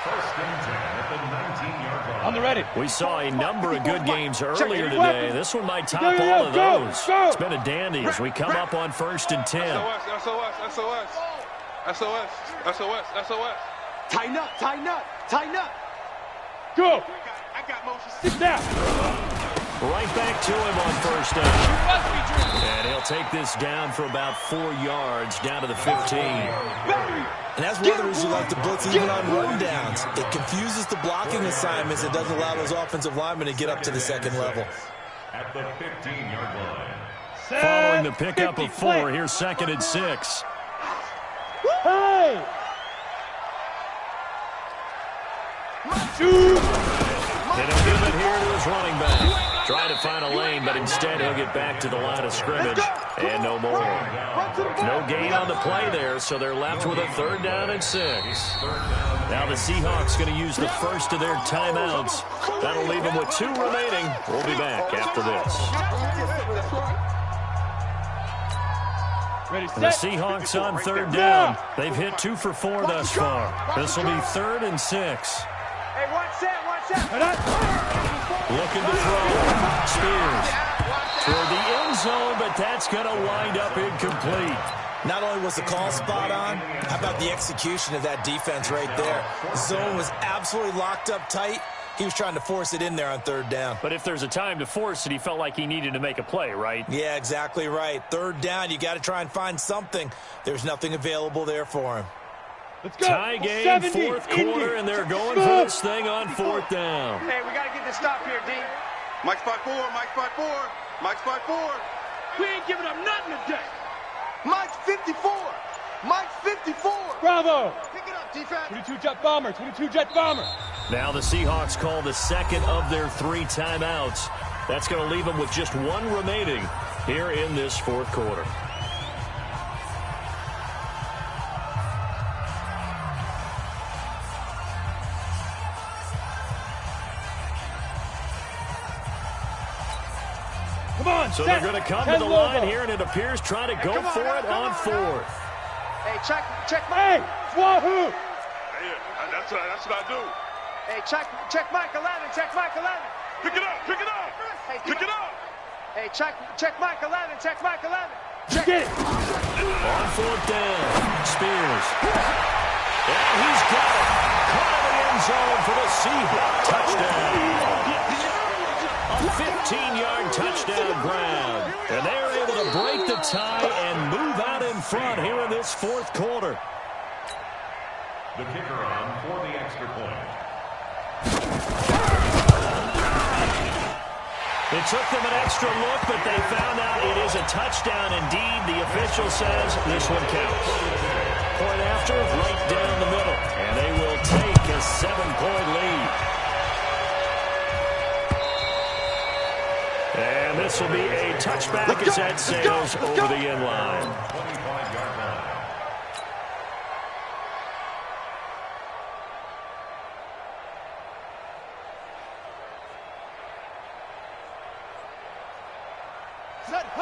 1st and 10 at the 19-yard line. On the ready. We saw a number of good games earlier today. This one might top all of those. It's been a dandy as we come up on 1st and 10. SOS. Tighten up. Go. I got motion. Sit down. Right back to him on first down. And he'll take this down for about 4 yards, down to the 15. And that's one of the reasons you like to blitz even on rundowns. It confuses the blocking assignments. It doesn't allow those offensive linemen to get up to the second level. At the 15-yard line. Following the pickup of 4, here's 2nd and 6. Hey. Shoot. They don't give it here to his running back. Trying to find a lane, but instead he'll get back to the line of scrimmage. And no more. No gain on the play there, so they're left with a 3rd down and 6. Now the Seahawks going to use the first of their timeouts. That'll leave them with 2 remaining. We'll be back after this. The Seahawks on 3rd down. They've hit 2 for 4 thus far. This will be 3rd and 6. Hey, watch that. Looking to throw. Spears for the end zone, but that's going to wind up incomplete. Not only was the call spot on, how about the execution of that defense right there? The zone was absolutely locked up tight. He was trying to force it in there on third down. But if there's a time to force it, he felt like he needed to make a play, right? Yeah, exactly right. Third down, you got to try and find something. There's nothing available there for him. Let's go. Tie game, 70, fourth quarter, and they're going for this thing on fourth down. Hey, we got to get this stop here, D. Mike's 5-4, Mike's 5-4, Mike's 5-4. We ain't giving up nothing today. Mike's 54. Mike's 54. Bravo. Pick it up, defense. 22 jet bomber, 22 jet bomber. Now the Seahawks call the second of their 3 timeouts. That's going to leave them with just 1 remaining here in this fourth quarter. Come on, So they're going to come to the line here, and it appears trying to go for it on fourth. Hey, check Hey, Wahoo! Hey, that's what I do. Hey, check Mike 11. Check Mike 11. Pick it up, pick it up, Hey, pick it up. Hey, check Mike 11. Check Mike 11. Get it. On fourth down, Spears. And he's got it. Caught in the end zone for the Seahawks touchdown. A 15-yard touchdown grab. And they're able to break the tie and move out in front here in this fourth quarter. The kicker on for the extra point. It took them an extra look, but they found out it is a touchdown indeed. The official says this one counts. Point after, right down the middle. And they will take a 7-point lead. And this will be a touchback as that sails over the end line. 25-yard line.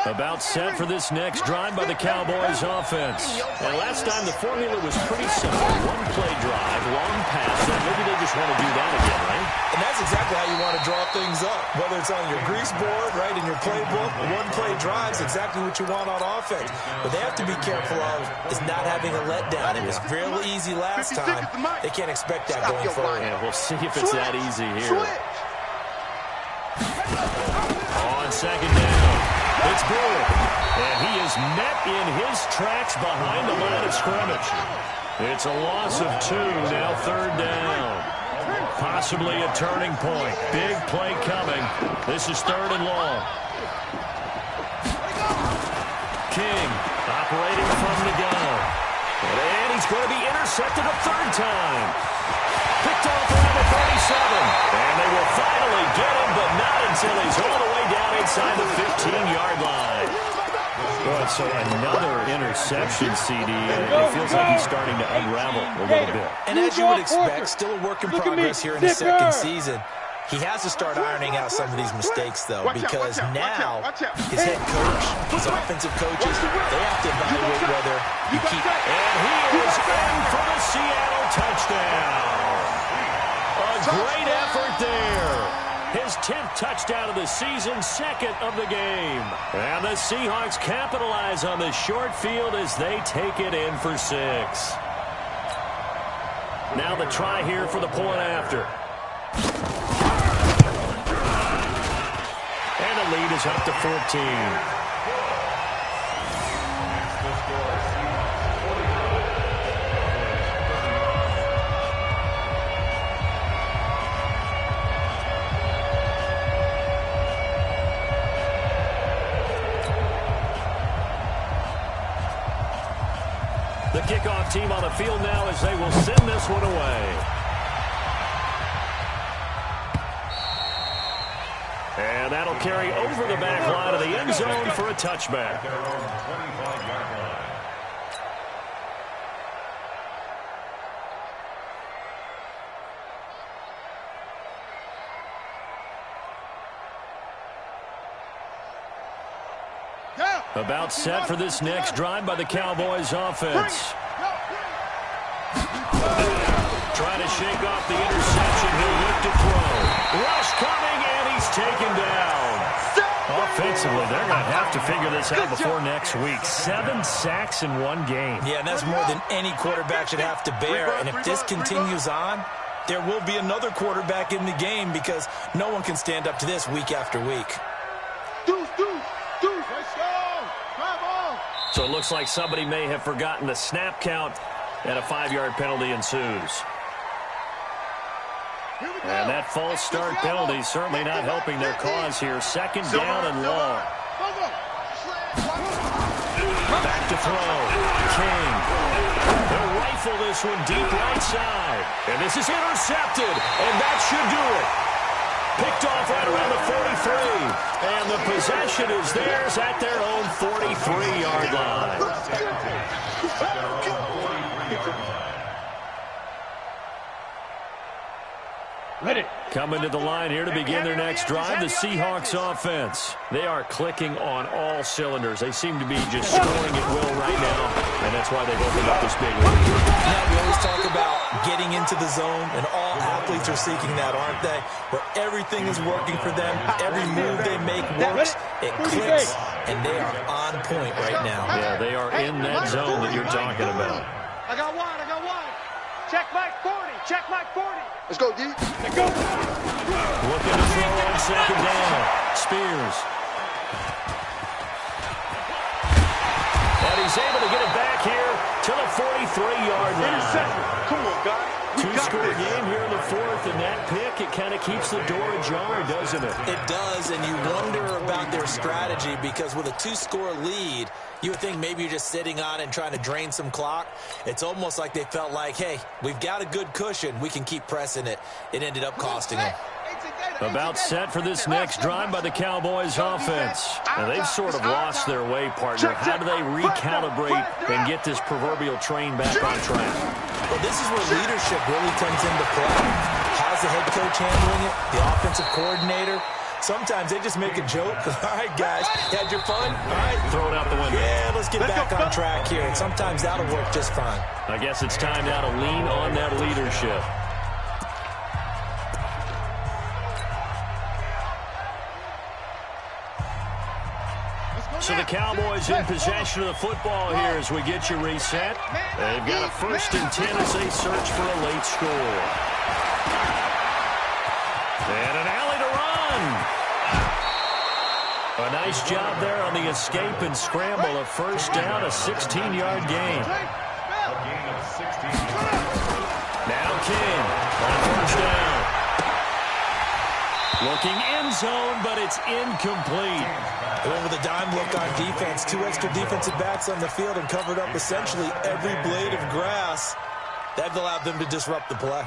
About set for this next drive by the Cowboys offense. And last time the formula was pretty simple. 1-play drive, long pass. And maybe they just want to do that again, right? And that's exactly how you want to draw things up. Whether it's on your grease board, right, in your playbook, 1-play drive is exactly what you want on offense. What they have to be careful of is not having a letdown. It was fairly easy last time. They can't expect that going forward. And we'll see if it's that easy here. On second down, it's Brewer. And he is met in his tracks behind the line of scrimmage. It's a loss of 2, now third down. Possibly a turning point. Big play coming. This is third and long. King operating from the gun. And he's going to be intercepted a third time. Picked off around the 37. And they will finally get him, but not until he's all the way down inside the 15-yard line. Boy, so another interception, CD. It feels like he's starting to unravel a little bit. And as you would expect, still a work in progress here in his second season. He has to start ironing out some of these mistakes, though, because now his head coach, his offensive coaches, they have to evaluate whether you keep. And he is in for the Seattle touchdown. A great effort there. His 10th touchdown of the season, second of the game. And the Seahawks capitalize on the short field as they take it in for 6. Now the try here for the point after. And the lead is up to 14. The kickoff team on the field now as they will send this one away. And that'll carry over the back line of the end zone for a touchback. About set for this next drive by the Cowboys offense. Trying to shake off the interception. He'll look to throw. Rush coming, and offensively, they're going to have to figure this out before next week. 7 sacks in one game. Yeah, and that's more than any quarterback should have to bear. And if this continues on, there will be another quarterback in the game because no one can stand up to this week after week. So it looks like somebody may have forgotten the snap count, and a 5-yard penalty ensues. And that false start penalty certainly not helping their cause here. 2nd down and long. Back to throw. King. They'll rifle this one deep right side. And this is intercepted. And that should do it. Picked off right around the 43. And the possession is theirs at their own 43-yard line. Coming to the line here to begin their next drive, the Seahawks offense. They are clicking on all cylinders. They seem to be just scoring at will right now, and that's why they've opened up this big lead. Now, we always talk about getting into the zone, and all athletes are seeking that, aren't they? Where everything is working for them, every move they make works, it clicks, and they are on point right now. Yeah, they are in that zone that you're talking about. I got one. Check Mike 40. Check Mike 40. Let's go, D. Let's go. Looking to throw on 2nd down. Spears. And he's able to get it back here to the 43-yard line. Interception. Come on, guys. Two-score game here in the 4th, and that pick, it kind of keeps the door ajar, doesn't it? It does, and you wonder about their strategy because with a 2-score lead, you would think maybe you're just sitting on and trying to drain some clock. It's almost like they felt like, hey, we've got a good cushion. We can keep pressing it. It ended up costing them. About set for this next drive by the Cowboys offense. And they've sort of lost their way, partner. How do they recalibrate and get this proverbial train back on track? Well, this is where leadership really comes into play. How's the head coach handling it? The offensive coordinator? Sometimes they just make a joke. All right, guys, you had your fun? All right. Throw it out the window. Yeah, let's get back on track here. And sometimes that'll work just fine. I guess it's time now to lean on that leadership. So the Cowboys in possession of the football here as we get you reset. They've got a 1st and 10 as they search for a late score. And an alley to run. A nice job there on the escape and scramble. A 1st down, a 16-yard gain. Now King on 1st down. Looking end zone, but it's incomplete. They went with a dime look on defense. 2 extra defensive backs on the field and covered up essentially every blade of grass. That allowed them to disrupt the play.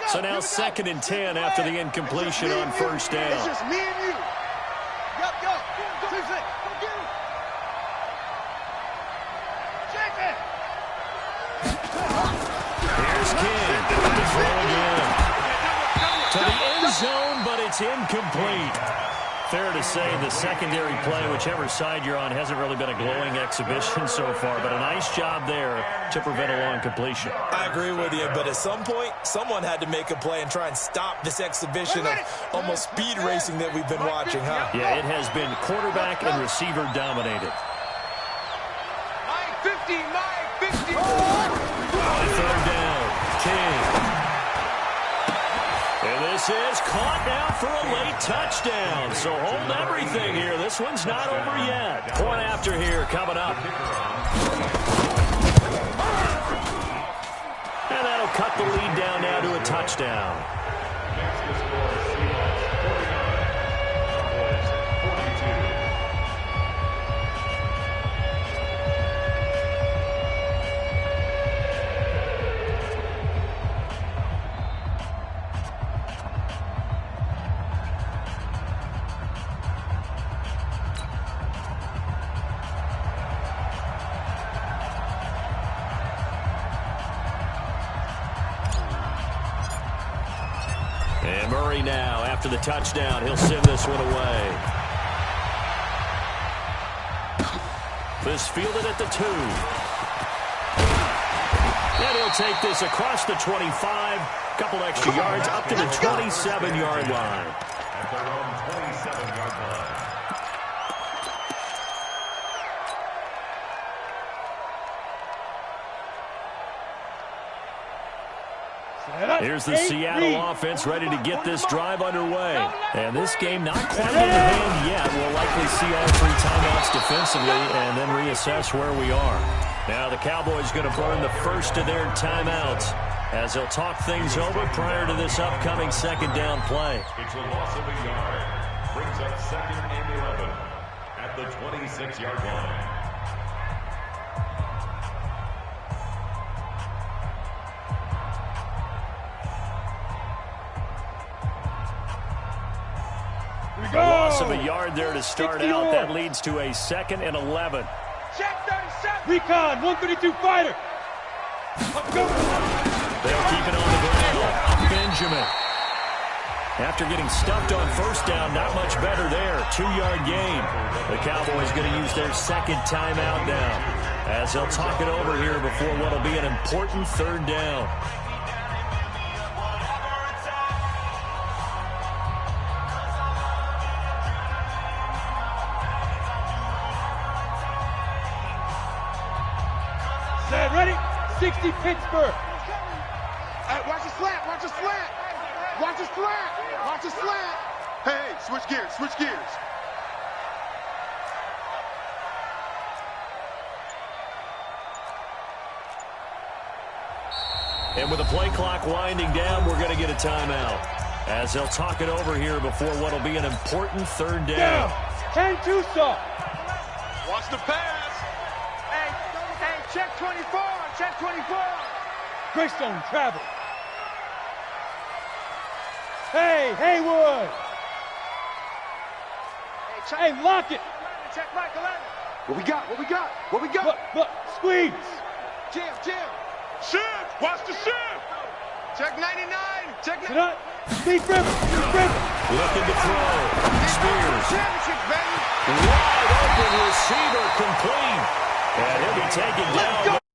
So now 2nd and 10 after the incompletion on 1st down. It's just me and you. Go. Go get him. Check it. Here's King. To throw again. To the end zone, but it's incomplete. Fair to say the secondary play, whichever side you're on, hasn't really been a glowing exhibition so far, but a nice job there to prevent a long completion. I agree with you, but at some point, someone had to make a play and try and stop this exhibition of almost speed racing that we've been watching, huh? Yeah, it has been quarterback and receiver dominated. Mike 50, Mike 50. On 3rd down, King. And this is caught now for a late touchdown. So hold everything here. This one's not over yet. Point after here coming up. And that'll cut the lead down now to a touchdown. And Murray now, after the touchdown, he'll send this one away. This fielded at the 2. And he'll take this across the 25. Couple extra yards up to the 27-yard line. their own 27-yard line. Here's the Seattle offense ready to get this drive underway. And this game not quite in the hand yet. We'll likely see all 3 timeouts defensively and then reassess where we are. Now the Cowboys going to burn the first of their timeouts as they'll talk things over prior to this upcoming second down play. It's a loss of a yard. Brings up 2nd and 11 at the 26-yard line. A loss of a yard there to start out. That leads to a 2nd and 11. Check 37. Recon, 132 fighter. They'll keep it on the ground. Benjamin. After getting stuffed on first down, not much better there. 2-yard gain. The Cowboys going to use their 2nd timeout now as they'll talk it over here before what will be an important 3rd down. Set, ready? 60 Pittsburgh. Hey, watch the slant, watch the slant. Watch the slant, watch the slant. Hey, switch gears, switch gears. And with the play clock winding down, we're going to get a timeout as they'll talk it over here before what will be an important 3rd down. 10 Tucson. Watch the pass. Hey, check 24, check 24. Greystone travel. Hey, Haywood. Hey, lock it. Check Mike 11. What we got, what we got, what we got? Look, squeeze. Jim. Shift, watch the shift. Check 99, check Sit up. Deep river. Looking to throw. Spears. championship, baby. Wide open receiver complete. And he'll be taken down.